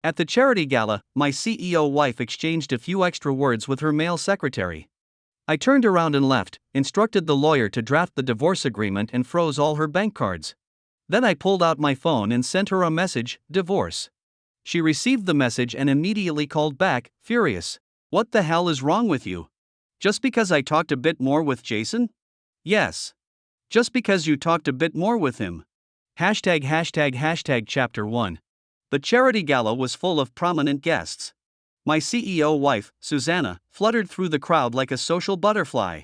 At the charity gala, my CEO wife exchanged a few extra words with her male secretary. I turned around and left, instructed the lawyer to draft the divorce agreement and froze all her bank cards. Then I pulled out my phone and sent her a message, divorce. She received the message and immediately called back, furious. What the hell is wrong with you? Just because I talked a bit more with Jason? Yes. Just because you talked a bit more with him. #### Chapter 1. The charity gala was full of prominent guests. My CEO wife, Susanna, fluttered through the crowd like a social butterfly.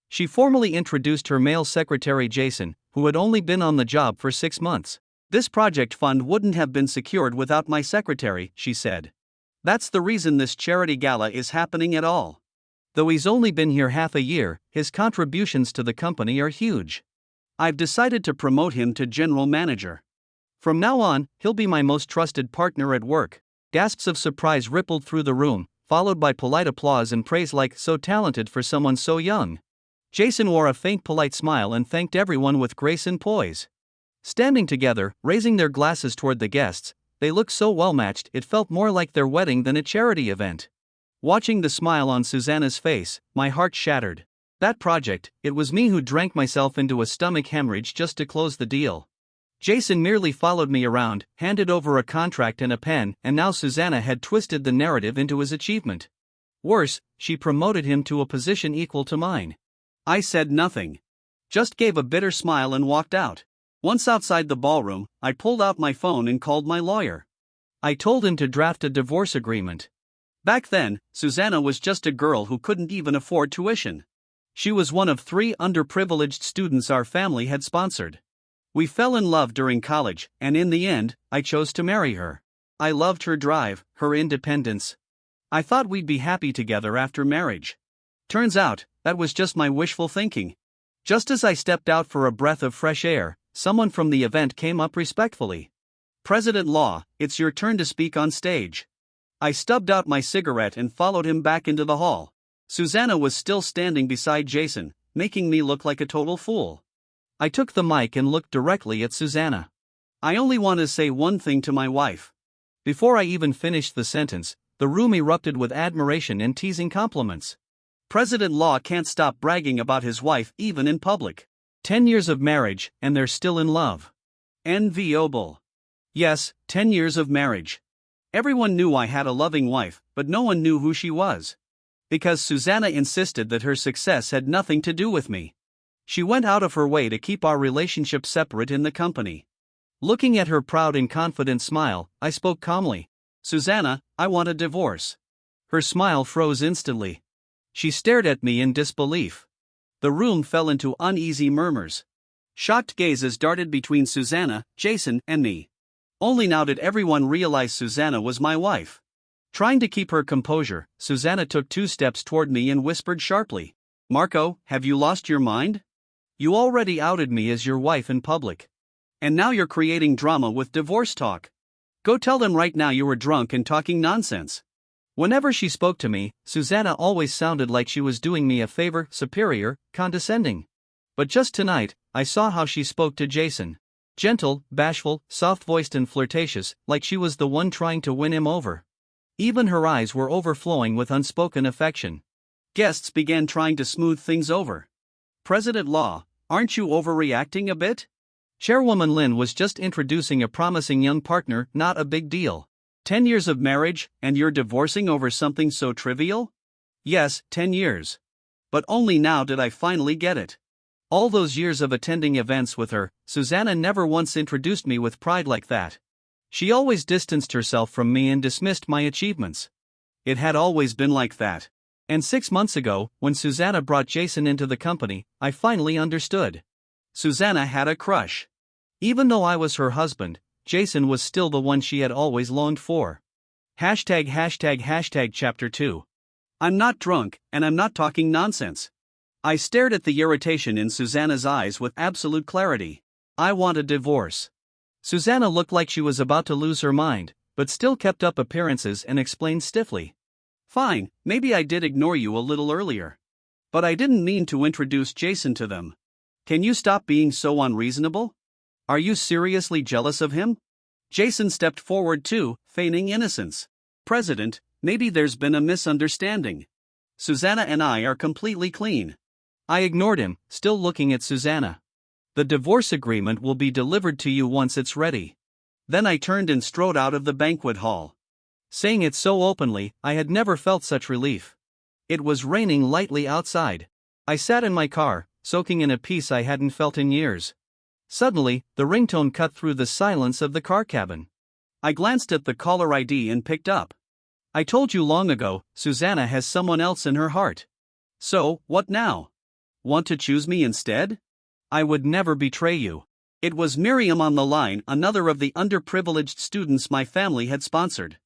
She formally introduced her male secretary Jason, who had only been on the job for 6 months. This project fund wouldn't have been secured without my secretary, she said. That's the reason this charity gala is happening at all. Though he's only been here half a year, his contributions to the company are huge. I've decided to promote him to general manager. From now on, he'll be my most trusted partner at work. Gasps of surprise rippled through the room, followed by polite applause and praise like so talented for someone so young. Jason wore a faint polite smile and thanked everyone with grace and poise. Standing together, raising their glasses toward the guests, they looked so well-matched it felt more like their wedding than a charity event. Watching the smile on Susanna's face, my heart shattered. That project, it was me who drank myself into a stomach hemorrhage just to close the deal. Jason merely followed me around, handed over a contract and a pen, and now Susanna had twisted the narrative into his achievement. Worse, she promoted him to a position equal to mine. I said nothing. Just gave a bitter smile and walked out. Once outside the ballroom, I pulled out my phone and called my lawyer. I told him to draft a divorce agreement. Back then, Susanna was just a girl who couldn't even afford tuition. She was one of 3 underprivileged students our family had sponsored. We fell in love during college, and in the end, I chose to marry her. I loved her drive, her independence. I thought we'd be happy together after marriage. Turns out, that was just my wishful thinking. Just as I stepped out for a breath of fresh air, someone from the event came up respectfully. President Law, it's your turn to speak on stage. I stubbed out my cigarette and followed him back into the hall. Susanna was still standing beside Jason, making me look like a total fool. I took the mic and looked directly at Susanna. I only want to say one thing to my wife. Before I even finished the sentence, the room erupted with admiration and teasing compliments. President Law can't stop bragging about his wife even in public. 10 years of marriage, and they're still in love. Enviable. Yes, 10 years of marriage. Everyone knew I had a loving wife, but no one knew who she was. Because Susanna insisted that her success had nothing to do with me. She went out of her way to keep our relationship separate in the company. Looking at her proud and confident smile, I spoke calmly. Susanna, I want a divorce. Her smile froze instantly. She stared at me in disbelief. The room fell into uneasy murmurs. Shocked gazes darted between Susanna, Jason, and me. Only now did everyone realize Susanna was my wife. Trying to keep her composure, Susanna took 2 steps toward me and whispered sharply. Marco, have you lost your mind? You already outed me as your wife in public. And now you're creating drama with divorce talk. Go tell them right now you were drunk and talking nonsense. Whenever she spoke to me, Susanna always sounded like she was doing me a favor, superior, condescending. But just tonight, I saw how she spoke to Jason. Gentle, bashful, soft-voiced and flirtatious, like she was the one trying to win him over. Even her eyes were overflowing with unspoken affection. Guests began trying to smooth things over. President Law, aren't you overreacting a bit? Chairwoman Lin was just introducing a promising young partner, not a big deal. 10 years of marriage, and you're divorcing over something so trivial? Yes, 10 years. But only now did I finally get it. All those years of attending events with her, Susanna never once introduced me with pride like that. She always distanced herself from me and dismissed my achievements. It had always been like that. And 6 months ago, when Susanna brought Jason into the company, I finally understood. Susanna had a crush. Even though I was her husband, Jason was still the one she had always longed for. #### Chapter 2. I'm not drunk, and I'm not talking nonsense. I stared at the irritation in Susanna's eyes with absolute clarity. I want a divorce. Susanna looked like she was about to lose her mind, but still kept up appearances and explained stiffly. Fine, maybe I did ignore you a little earlier. But I didn't mean to introduce Jason to them. Can you stop being so unreasonable? Are you seriously jealous of him? Jason stepped forward too, feigning innocence. President, maybe there's been a misunderstanding. Susanna and I are completely clean. I ignored him, still looking at Susanna. The divorce agreement will be delivered to you once it's ready. Then I turned and strode out of the banquet hall. Saying it so openly, I had never felt such relief. It was raining lightly outside. I sat in my car, soaking in a peace I hadn't felt in years. Suddenly, the ringtone cut through the silence of the car cabin. I glanced at the caller ID and picked up. I told you long ago, Susanna has someone else in her heart. So, what now? Want to choose me instead? I would never betray you. It was Miriam on the line, another of the underprivileged students my family had sponsored.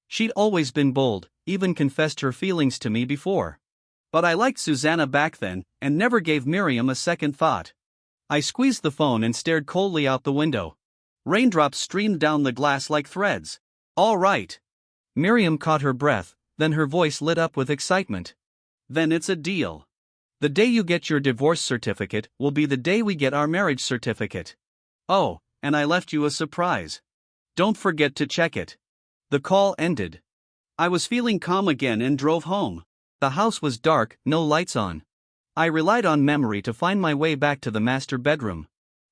She'd always been bold, even confessed her feelings to me before. But I liked Susanna back then, and never gave Miriam a second thought. I squeezed the phone and stared coldly out the window. Raindrops streamed down the glass like threads. All right. Miriam caught her breath, then her voice lit up with excitement. Then it's a deal. The day you get your divorce certificate will be the day we get our marriage certificate. Oh, and I left you a surprise. Don't forget to check it. The call ended. I was feeling calm again and drove home. The house was dark, no lights on. I relied on memory to find my way back to the master bedroom.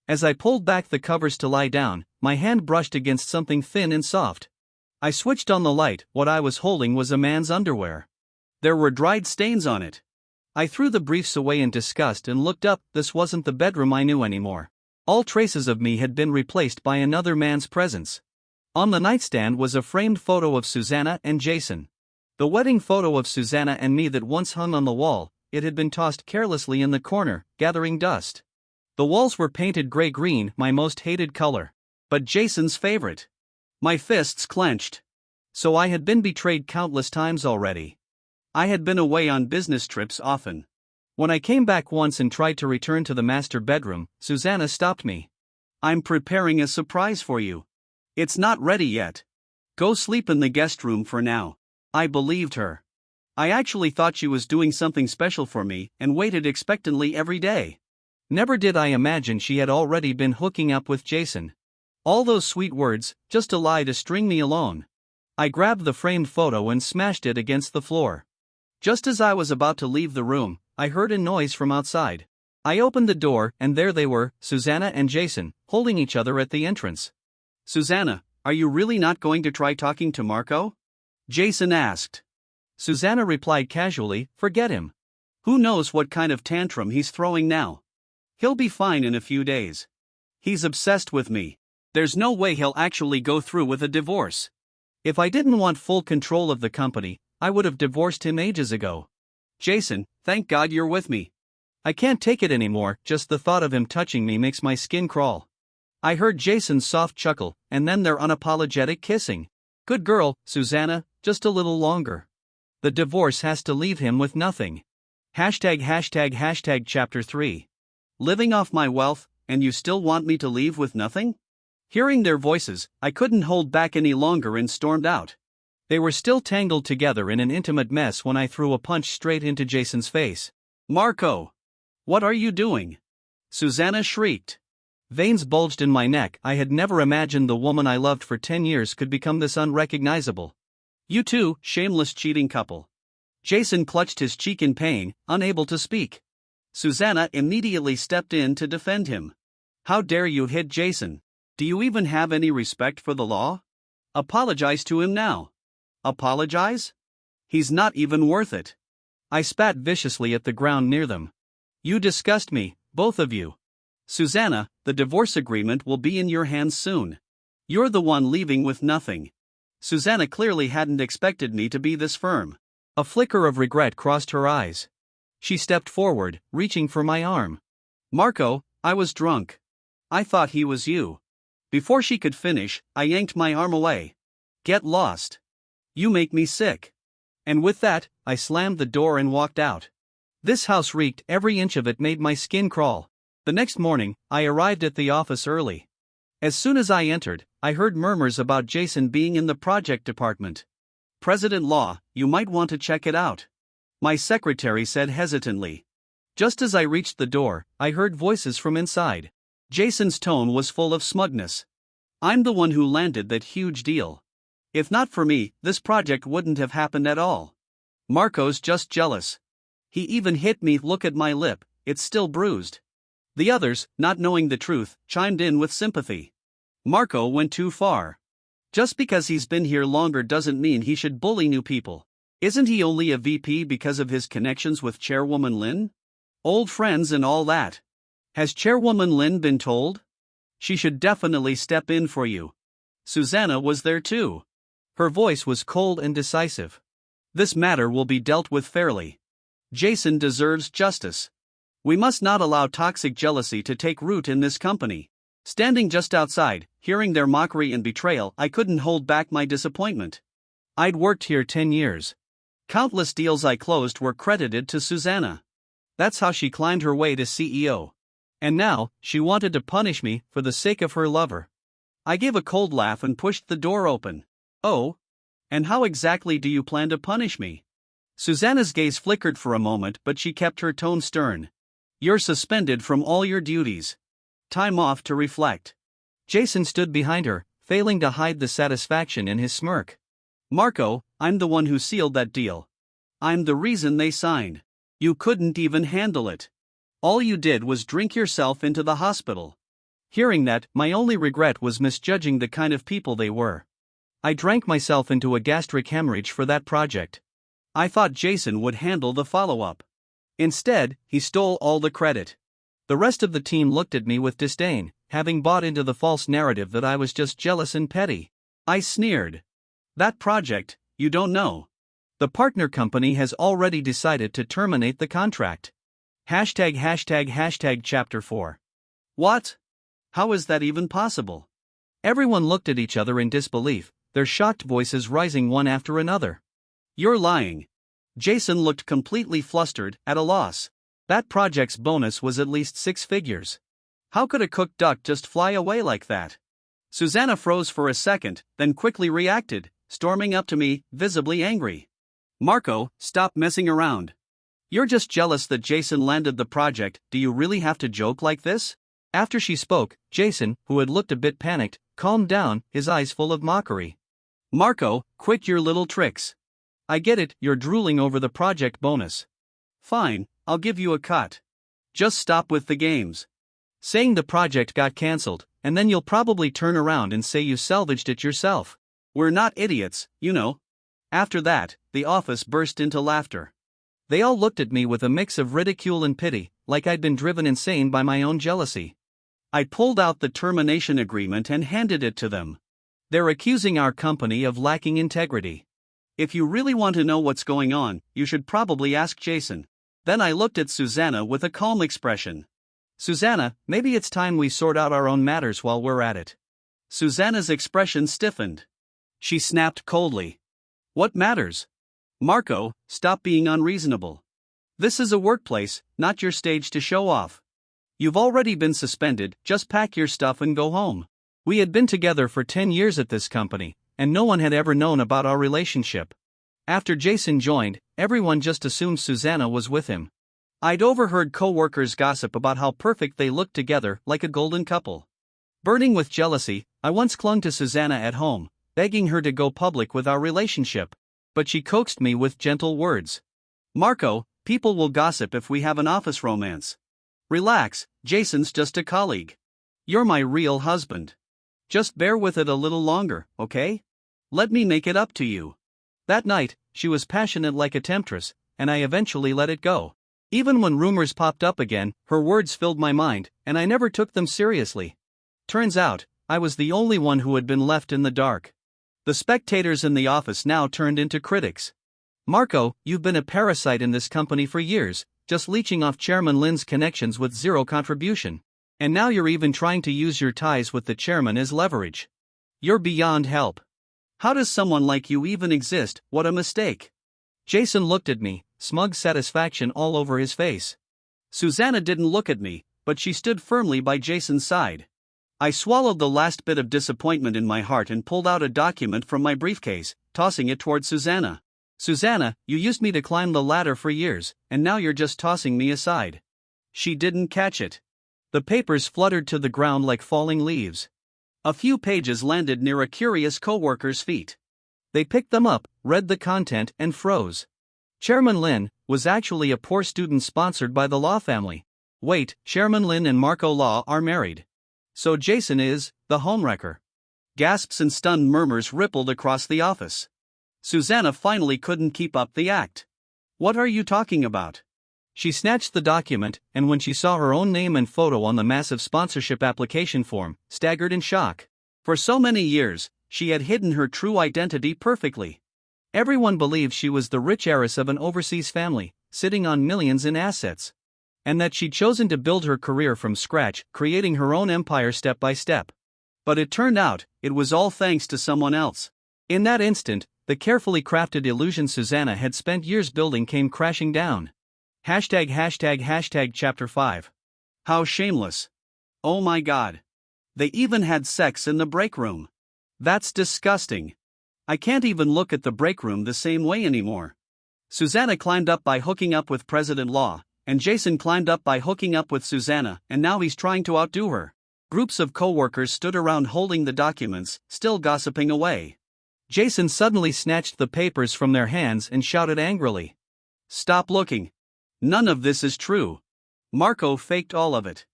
As I pulled back the covers to lie down, my hand brushed against something thin and soft. I switched on the light. What I was holding was a man's underwear. There were dried stains on it. I threw the briefs away in disgust and looked up. This wasn't the bedroom I knew anymore. All traces of me had been replaced by another man's presence. On the nightstand was a framed photo of Susanna and Jason. The wedding photo of Susanna and me that once hung on the wall, it had been tossed carelessly in the corner, gathering dust. The walls were painted gray-green, my most hated color. But Jason's favorite. My fists clenched. So I had been betrayed countless times already. I had been away on business trips often. When I came back once and tried to return to the master bedroom, Susanna stopped me. I'm preparing a surprise for you. It's not ready yet. Go sleep in the guest room for now. I believed her. I actually thought she was doing something special for me and waited expectantly every day. Never did I imagine she had already been hooking up with Jason. All those sweet words, just a lie to string me along. I grabbed the framed photo and smashed it against the floor. Just as I was about to leave the room, I heard a noise from outside. I opened the door and there they were, Susanna and Jason, holding each other at the entrance. Susanna, are you really not going to try talking to Marco? Jason asked. Susanna replied casually, forget him. Who knows what kind of tantrum he's throwing now? He'll be fine in a few days. He's obsessed with me. There's no way he'll actually go through with a divorce. If I didn't want full control of the company, I would have divorced him ages ago. Jason, thank God you're with me. I can't take it anymore, just the thought of him touching me makes my skin crawl. I heard Jason's soft chuckle, and then their unapologetic kissing. Good girl, Susanna, just a little longer. The divorce has to leave him with nothing. #### Chapter 3. Living off my wealth, and you still want me to leave with nothing? Hearing their voices, I couldn't hold back any longer and stormed out. They were still tangled together in an intimate mess when I threw a punch straight into Jason's face. Marco! What are you doing? Susanna shrieked. Veins bulged in my neck. I had never imagined the woman I loved for 10 years could become this unrecognizable. You two, shameless cheating couple. Jason clutched his cheek in pain, unable to speak. Susanna immediately stepped in to defend him. How dare you hit Jason? Do you even have any respect for the law? Apologize to him now. Apologize? He's not even worth it. I spat viciously at the ground near them. You disgust me, both of you. Susanna, the divorce agreement will be in your hands soon. You're the one leaving with nothing. Susanna clearly hadn't expected me to be this firm. A flicker of regret crossed her eyes. She stepped forward, reaching for my arm. Marco, I was drunk. I thought he was you. Before she could finish, I yanked my arm away. Get lost. You make me sick. And with that, I slammed the door and walked out. This house reeked, every inch of it made my skin crawl. The next morning, I arrived at the office early. As soon as I entered, I heard murmurs about Jason being in the project department. President Law, you might want to check it out. My secretary said hesitantly. Just as I reached the door, I heard voices from inside. Jason's tone was full of smugness. I'm the one who landed that huge deal. If not for me, this project wouldn't have happened at all. Marco's just jealous. He even hit me. Look at my lip, it's still bruised. The others, not knowing the truth, chimed in with sympathy. Marco went too far. Just because he's been here longer doesn't mean he should bully new people. Isn't he only a VP because of his connections with Chairwoman Lin? Old friends and all that. Has Chairwoman Lin been told? She should definitely step in for you. Susanna was there too. Her voice was cold and decisive. This matter will be dealt with fairly. Jason deserves justice. We must not allow toxic jealousy to take root in this company. Standing just outside, hearing their mockery and betrayal, I couldn't hold back my disappointment. I'd worked here 10 years. Countless deals I closed were credited to Susanna. That's how she climbed her way to CEO. And now, she wanted to punish me for the sake of her lover. I gave a cold laugh and pushed the door open. Oh? And how exactly do you plan to punish me? Susanna's gaze flickered for a moment, but she kept her tone stern. You're suspended from all your duties. Time off to reflect. Jason stood behind her, failing to hide the satisfaction in his smirk. Marco, I'm the one who sealed that deal. I'm the reason they signed. You couldn't even handle it. All you did was drink yourself into the hospital. Hearing that, my only regret was misjudging the kind of people they were. I drank myself into a gastric hemorrhage for that project. I thought Jason would handle the follow-up. Instead, he stole all the credit. The rest of the team looked at me with disdain, having bought into the false narrative that I was just jealous and petty. I sneered. That project, you don't know. The partner company has already decided to terminate the contract. Chapter 4. What? How is that even possible? Everyone looked at each other in disbelief, their shocked voices rising one after another. You're lying. Jason looked completely flustered, at a loss. That project's bonus was at least 6 figures. How could a cooked duck just fly away like that? Susanna froze for a second, then quickly reacted, storming up to me, visibly angry. Marco, stop messing around. You're just jealous that Jason landed the project. Do you really have to joke like this? After she spoke, Jason, who had looked a bit panicked, calmed down, his eyes full of mockery. Marco, quit your little tricks. I get it, you're drooling over the project bonus. Fine, I'll give you a cut. Just stop with the games. Saying the project got cancelled, and then you'll probably turn around and say you salvaged it yourself. We're not idiots, you know. After that, the office burst into laughter. They all looked at me with a mix of ridicule and pity, like I'd been driven insane by my own jealousy. I pulled out the termination agreement and handed it to them. They're accusing our company of lacking integrity. If you really want to know what's going on, you should probably ask Jason. Then I looked at Susanna with a calm expression. Susanna, maybe it's time we sort out our own matters while we're at it. Susanna's expression stiffened. She snapped coldly. What matters? Marco, stop being unreasonable. This is a workplace, not your stage to show off. You've already been suspended, just pack your stuff and go home. We had been together for 10 years at this company, and no one had ever known about our relationship. After Jason joined, everyone just assumed Susanna was with him. I'd overheard co-workers gossip about how perfect they looked together, like a golden couple. Burning with jealousy, I once clung to Susanna at home, begging her to go public with our relationship. But she coaxed me with gentle words. Marco, people will gossip if we have an office romance. Relax, Jason's just a colleague. You're my real husband. Just bear with it a little longer, okay? Let me make it up to you. That night, she was passionate like a temptress, and I eventually let it go. Even when rumors popped up again, her words filled my mind, and I never took them seriously. Turns out, I was the only one who had been left in the dark. The spectators in the office now turned into critics. Marco, you've been a parasite in this company for years, just leeching off Chairman Lin's connections with zero contribution. And now you're even trying to use your ties with the chairman as leverage. You're beyond help. How does someone like you even exist? What a mistake. Jason looked at me, smug satisfaction all over his face. Susanna didn't look at me, but she stood firmly by Jason's side. I swallowed the last bit of disappointment in my heart and pulled out a document from my briefcase, tossing it toward Susanna. Susanna, you used me to climb the ladder for years, and now you're just tossing me aside. She didn't catch it. The papers fluttered to the ground like falling leaves. A few pages landed near a curious coworker's feet. They picked them up, read the content, and froze. Chairman Lin was actually a poor student sponsored by the Law family. Wait, Chairman Lin and Marco Law are married. So Jason is the homewrecker. Gasps and stunned murmurs rippled across the office. Susanna finally couldn't keep up the act. What are you talking about? She snatched the document, and when she saw her own name and photo on the massive sponsorship application form, staggered in shock. For so many years, she had hidden her true identity perfectly. Everyone believed she was the rich heiress of an overseas family, sitting on millions in assets. And that she'd chosen to build her career from scratch, creating her own empire step by step. But it turned out, it was all thanks to someone else. In that instant, the carefully crafted illusion Susanna had spent years building came crashing down. Chapter 5. How shameless. Oh my god. They even had sex in the break room. That's disgusting. I can't even look at the break room the same way anymore. Susanna climbed up by hooking up with President Law, and Jason climbed up by hooking up with Susanna, and now he's trying to outdo her. Groups of coworkers stood around holding the documents, still gossiping away. Jason suddenly snatched the papers from their hands and shouted angrily. Stop looking. None of this is true. Marco faked all of it.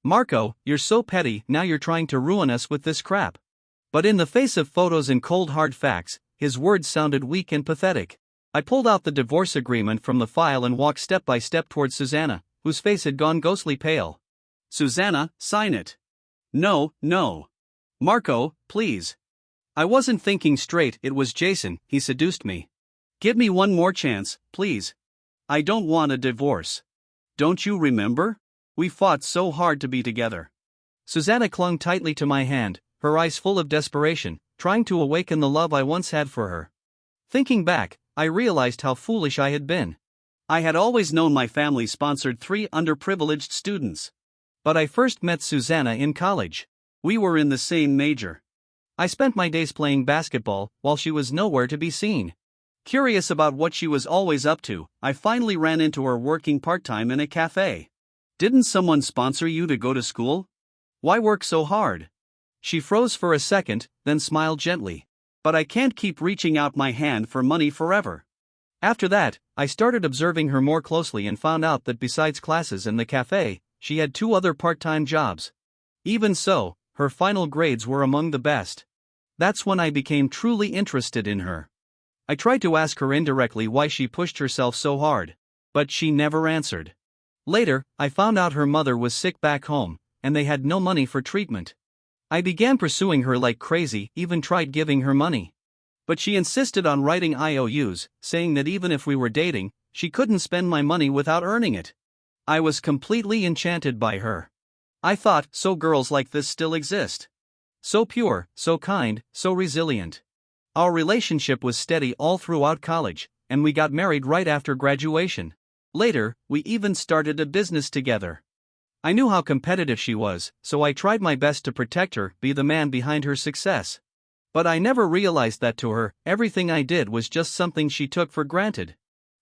Marco, you're so petty, now you're trying to ruin us with this crap. But in the face of photos and cold hard facts, his words sounded weak and pathetic. I pulled out the divorce agreement from the file and walked step by step towards Susanna, whose face had gone ghostly pale. Susanna, sign it. No, no. Marco, please. I wasn't thinking straight, it was Jason, he seduced me. Give me one more chance, please. I don't want a divorce. Don't you remember? We fought so hard to be together. Susanna clung tightly to my hand, her eyes full of desperation, trying to awaken the love I once had for her. Thinking back, I realized how foolish I had been. I had always known my family sponsored 3 underprivileged students. But I first met Susanna in college. We were in the same major. I spent my days playing basketball, while she was nowhere to be seen. Curious about what she was always up to, I finally ran into her working part-time in a cafe. Didn't someone sponsor you to go to school? Why work so hard? She froze for a second, then smiled gently. But I can't keep reaching out my hand for money forever. After that, I started observing her more closely and found out that besides classes and the cafe, she had 2 other part-time jobs. Even so, her final grades were among the best. That's when I became truly interested in her. I tried to ask her indirectly why she pushed herself so hard, but she never answered. Later, I found out her mother was sick back home, and they had no money for treatment. I began pursuing her like crazy, even tried giving her money. But she insisted on writing IOUs, saying that even if we were dating, she couldn't spend my money without earning it. I was completely enchanted by her. I thought, so girls like this still exist. So pure, so kind, so resilient. Our relationship was steady all throughout college, and we got married right after graduation. Later, we even started a business together. I knew how competitive she was, so I tried my best to protect her, be the man behind her success. But I never realized that to her, everything I did was just something she took for granted.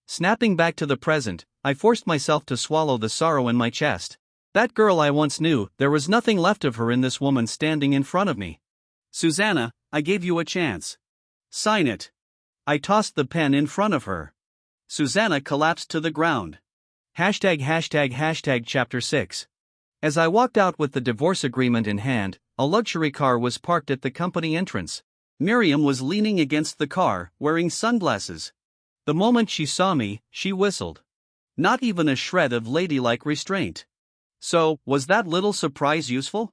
Snapping back to the present, I forced myself to swallow the sorrow in my chest. That girl I once knew, there was nothing left of her in this woman standing in front of me. Susanna, I gave you a chance. Sign it. I tossed the pen in front of her. Susanna collapsed to the ground. Chapter 6. As I walked out with the divorce agreement in hand, a luxury car was parked at the company entrance. Miriam was leaning against the car, wearing sunglasses. The moment she saw me, she whistled. Not even a shred of ladylike restraint. So, was that little surprise useful?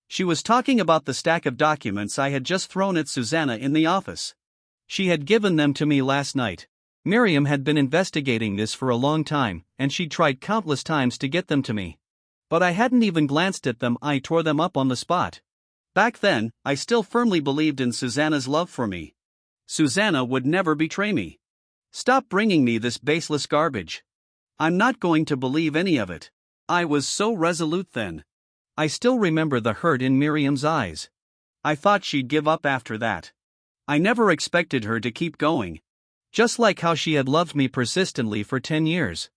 She was talking about the stack of documents I had just thrown at Susanna in the office. She had given them to me last night. Miriam had been investigating this for a long time, and she'd tried countless times to get them to me. But I hadn't even glanced at them, I tore them up on the spot. Back then, I still firmly believed in Susanna's love for me. Susanna would never betray me. Stop bringing me this baseless garbage. I'm not going to believe any of it. I was so resolute then. I still remember the hurt in Miriam's eyes. I thought she'd give up after that. I never expected her to keep going. Just like how she had loved me persistently for 10 years.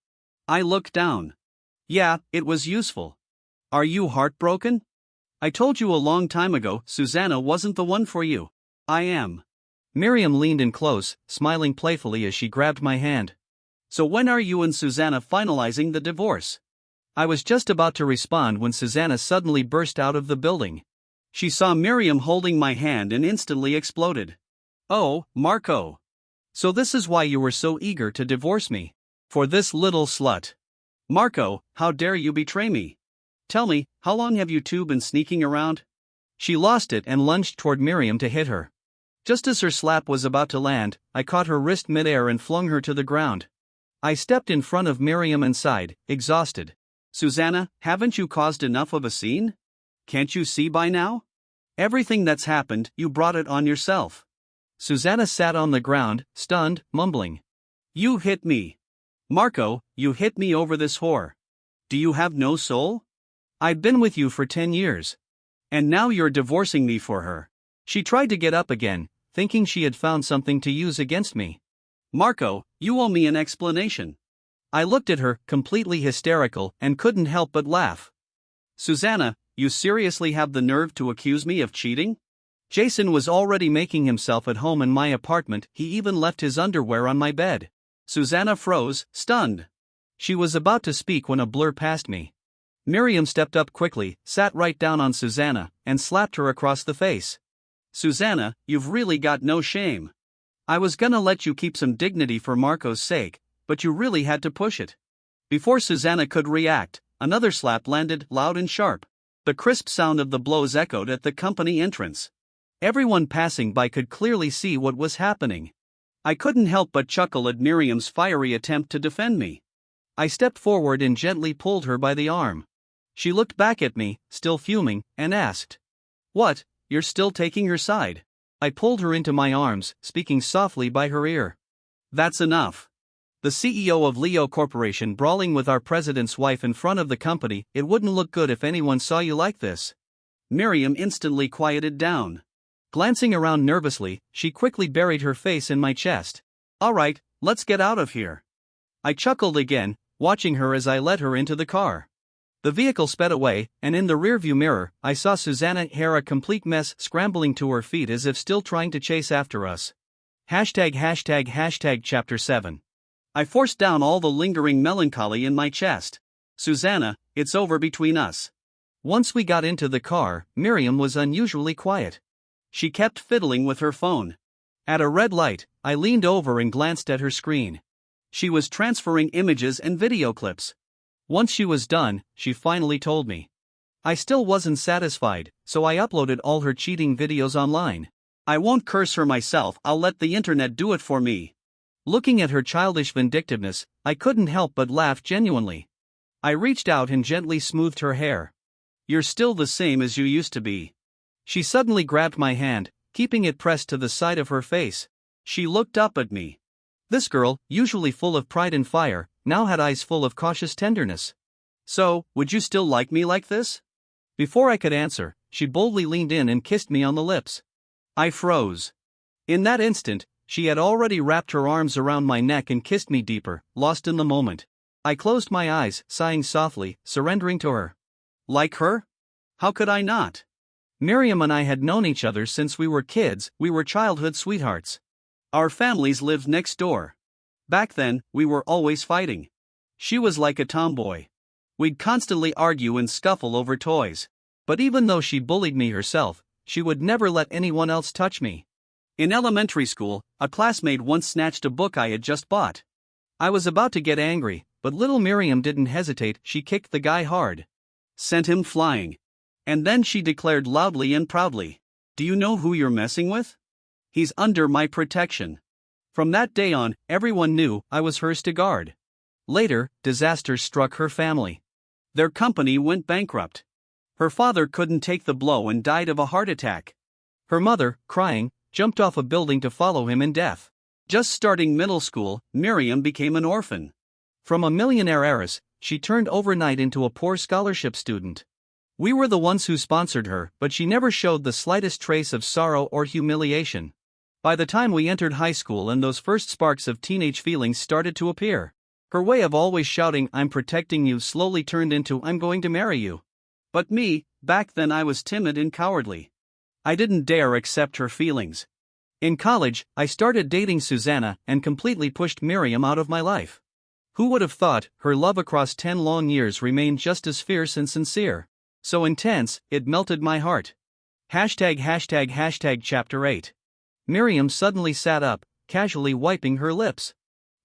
I looked down. Yeah, it was useful. Are you heartbroken? I told you a long time ago Susanna wasn't the one for you. I am. Miriam leaned in close, smiling playfully as she grabbed my hand. So when are you and Susanna finalizing the divorce? I was just about to respond when Susanna suddenly burst out of the building. She saw Miriam holding my hand and instantly exploded. Oh, Marco. So this is why you were so eager to divorce me. For this little slut. Marco, how dare you betray me? Tell me, how long have you two been sneaking around? She lost it and lunged toward Miriam to hit her. Just as her slap was about to land, I caught her wrist midair and flung her to the ground. I stepped in front of Miriam and sighed, exhausted. Susanna, haven't you caused enough of a scene? Can't you see by now? Everything that's happened, you brought it on yourself. Susanna sat on the ground, stunned, mumbling. You hit me. Marco, you hit me over this whore. Do you have no soul? I've been with you for 10 years. And now you're divorcing me for her. She tried to get up again, thinking she had found something to use against me. Marco, you owe me an explanation. I looked at her, completely hysterical, and couldn't help but laugh. Susanna, you seriously have the nerve to accuse me of cheating? Jason was already making himself at home in my apartment. He even left his underwear on my bed. Susanna froze, stunned. She was about to speak when a blur passed me. Miriam stepped up quickly, sat right down on Susanna, and slapped her across the face. Susanna, you've really got no shame. I was gonna let you keep some dignity for Marco's sake, but you really had to push it. Before Susanna could react, another slap landed, loud and sharp. The crisp sound of the blows echoed at the company entrance. Everyone passing by could clearly see what was happening. I couldn't help but chuckle at Miriam's fiery attempt to defend me. I stepped forward and gently pulled her by the arm. She looked back at me, still fuming, and asked, "What, you're still taking her side?" I pulled her into my arms, speaking softly by her ear. That's enough. The CEO of Leo Corporation brawling with our president's wife in front of the company. It wouldn't look good if anyone saw you like this. Miriam instantly quieted down. Glancing around nervously, she quickly buried her face in my chest. All right, let's get out of here. I chuckled again, watching her as I led her into the car. The vehicle sped away, and in the rearview mirror, I saw Susanna hair a complete mess, scrambling to her feet as if still trying to chase after us. Chapter 7. I forced down all the lingering melancholy in my chest. Susanna, it's over between us. Once we got into the car, Miriam was unusually quiet. She kept fiddling with her phone. At a red light, I leaned over and glanced at her screen. She was transferring images and video clips. Once she was done, she finally told me. I still wasn't satisfied, so I uploaded all her cheating videos online. I won't curse her myself, I'll let the internet do it for me. Looking at her childish vindictiveness, I couldn't help but laugh genuinely. I reached out and gently smoothed her hair. You're still the same as you used to be. She suddenly grabbed my hand, keeping it pressed to the side of her face. She looked up at me. This girl, usually full of pride and fire, now had eyes full of cautious tenderness. So, would you still like me like this? Before I could answer, she boldly leaned in and kissed me on the lips. I froze. In that instant, she had already wrapped her arms around my neck and kissed me deeper, lost in the moment. I closed my eyes, sighing softly, surrendering to her. Like her? How could I not? Miriam and I had known each other since we were kids. We were childhood sweethearts. Our families lived next door. Back then, we were always fighting. She was like a tomboy. We'd constantly argue and scuffle over toys. But even though she bullied me herself, she would never let anyone else touch me. In elementary school, a classmate once snatched a book I had just bought. I was about to get angry, but little Miriam didn't hesitate. She kicked the guy hard. Sent him flying. And then she declared loudly and proudly, "Do you know who you're messing with? He's under my protection." From that day on, everyone knew I was hers to guard. Later, disaster struck her family. Their company went bankrupt. Her father couldn't take the blow and died of a heart attack. Her mother, crying, jumped off a building to follow him in death. Just starting middle school, Miriam became an orphan. From a millionaire heiress, she turned overnight into a poor scholarship student. We were the ones who sponsored her, but she never showed the slightest trace of sorrow or humiliation. By the time we entered high school and those first sparks of teenage feelings started to appear, her way of always shouting "I'm protecting you" slowly turned into "I'm going to marry you." But me, Back then I was timid and cowardly. I didn't dare accept her feelings. In college, I started dating Susanna and completely pushed Miriam out of my life. Who would have thought her love across 10 long years remained just as fierce and sincere? So intense, it melted my heart. Chapter 8. Miriam suddenly sat up, casually wiping her lips.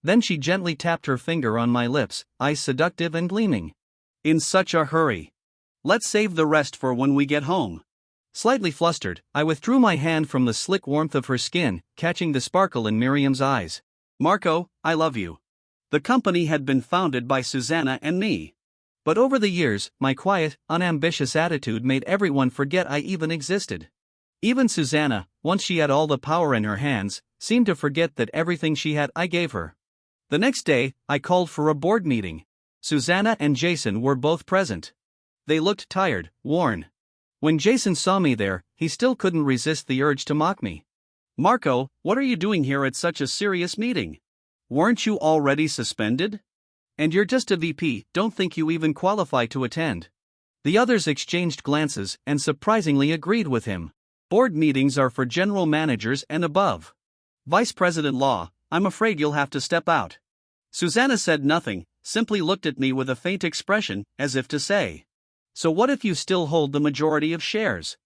Then she gently tapped her finger on my lips, eyes seductive and gleaming. In such a hurry. Let's save the rest for when we get home. Slightly flustered, I withdrew my hand from the slick warmth of her skin, catching the sparkle in Miriam's eyes. Marco, I love you. The company had been founded by Susanna and me. But over the years, my quiet, unambitious attitude made everyone forget I even existed. Even Susanna, once she had all the power in her hands, seemed to forget that everything she had I gave her. The next day, I called for a board meeting. Susanna and Jason were both present. They looked tired, worn. When Jason saw me there, he still couldn't resist the urge to mock me. Marco, what are you doing here at such a serious meeting? Weren't you already suspended? And you're just a VP, don't think you even qualify to attend. The others exchanged glances and surprisingly agreed with him. Board meetings are for general managers and above. Vice President Law, I'm afraid you'll have to step out. Susanna said nothing, simply looked at me with a faint expression, as if to say, so what if you still hold the majority of shares?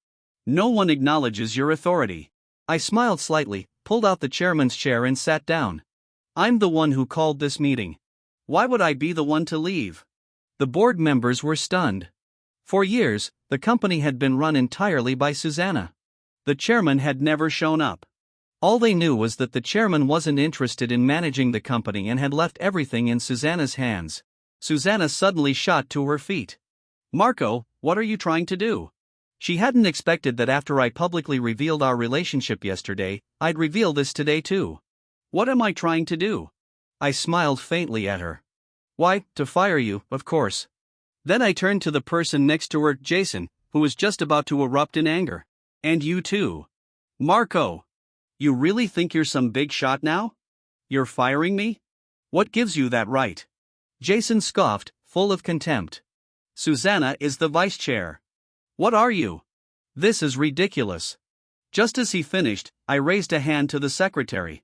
No one acknowledges your authority. I smiled slightly, pulled out the chairman's chair and sat down. I'm the one who called this meeting. Why would I be the one to leave? The board members were stunned. For years, the company had been run entirely by Susanna. The chairman had never shown up. All they knew was that the chairman wasn't interested in managing the company and had left everything in Susanna's hands. Susanna suddenly shot to her feet. Marco, what are you trying to do? She hadn't expected that after I publicly revealed our relationship yesterday, I'd reveal this today too. What am I trying to do? I smiled faintly at her. Why, to fire you, of course. Then I turned to the person next to her, Jason, who was just about to erupt in anger. And you too. Marco. You really think you're some big shot now? You're firing me? What gives you that right? Jason scoffed, full of contempt. Susanna is the vice chair. What are you? This is ridiculous. Just as he finished, I raised a hand to the secretary.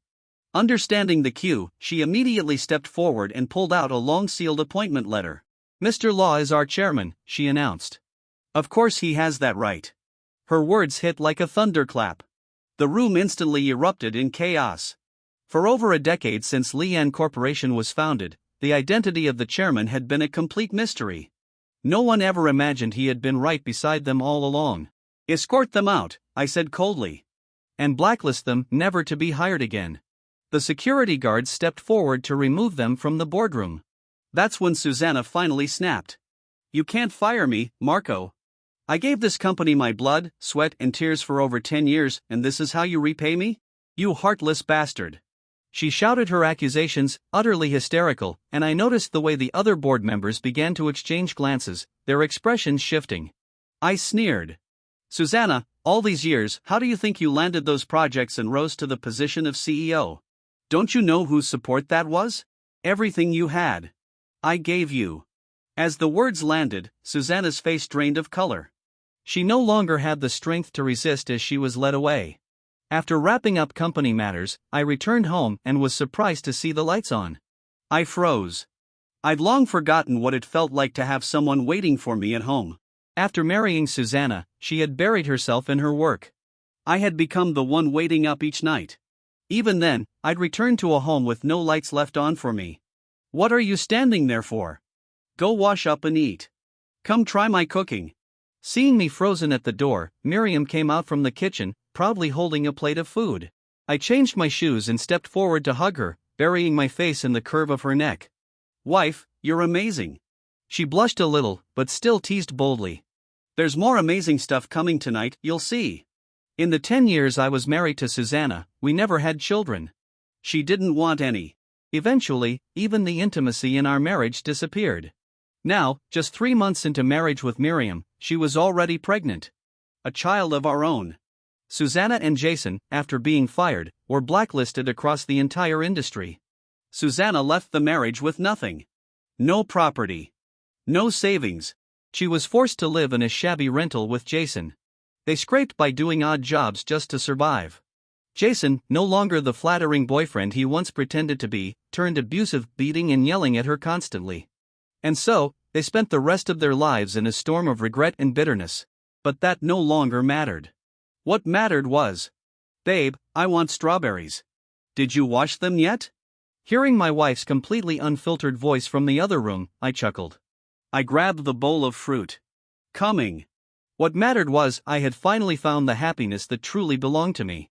Understanding the cue, she immediately stepped forward and pulled out a long sealed appointment letter. Mr. Law is our chairman, she announced. Of course he has that right. Her words hit like a thunderclap. The room instantly erupted in chaos. For over a decade since Lian Corporation was founded, the identity of the chairman had been a complete mystery. No one ever imagined he had been right beside them all along. Escort them out, I said coldly. And blacklist them, never to be hired again. The security guards stepped forward to remove them from the boardroom. That's when Susanna finally snapped. You can't fire me, Marco. I gave this company my blood, sweat and tears for over 10 years, and this is how you repay me? You heartless bastard. She shouted her accusations, utterly hysterical, and I noticed the way the other board members began to exchange glances, their expressions shifting. I sneered. Susanna, all these years, how do you think you landed those projects and rose to the position of CEO? Don't you know whose support that was? Everything you had. I gave you. As the words landed, Susanna's face drained of color. She no longer had the strength to resist as she was led away. After wrapping up company matters, I returned home and was surprised to see the lights on. I froze. I'd long forgotten what it felt like to have someone waiting for me at home. After marrying Susanna, she had buried herself in her work. I had become the one waiting up each night. Even then, I'd returned to a home with no lights left on for me. What are you standing there for? Go wash up and eat. Come try my cooking. Seeing me frozen at the door, Miriam came out from the kitchen, proudly holding a plate of food. I changed my shoes and stepped forward to hug her, burying my face in the curve of her neck. Wife, you're amazing. She blushed a little, but still teased boldly. There's more amazing stuff coming tonight, you'll see. In the 10 years I was married to Susanna, we never had children. She didn't want any. Eventually, even the intimacy in our marriage disappeared. Now, just 3 months into marriage with Miriam, she was already pregnant. A child of our own. Susanna and Jason, after being fired, were blacklisted across the entire industry. Susanna left the marriage with nothing. No property. No savings. She was forced to live in a shabby rental with Jason. They scraped by doing odd jobs just to survive. Jason, no longer the flattering boyfriend he once pretended to be, turned abusive, beating and yelling at her constantly. And so, they spent the rest of their lives in a storm of regret and bitterness. But that no longer mattered. What mattered was, "Babe, I want strawberries. Did you wash them yet?" Hearing my wife's completely unfiltered voice from the other room, I chuckled. I grabbed the bowl of fruit. Coming. What mattered was I had finally found the happiness that truly belonged to me.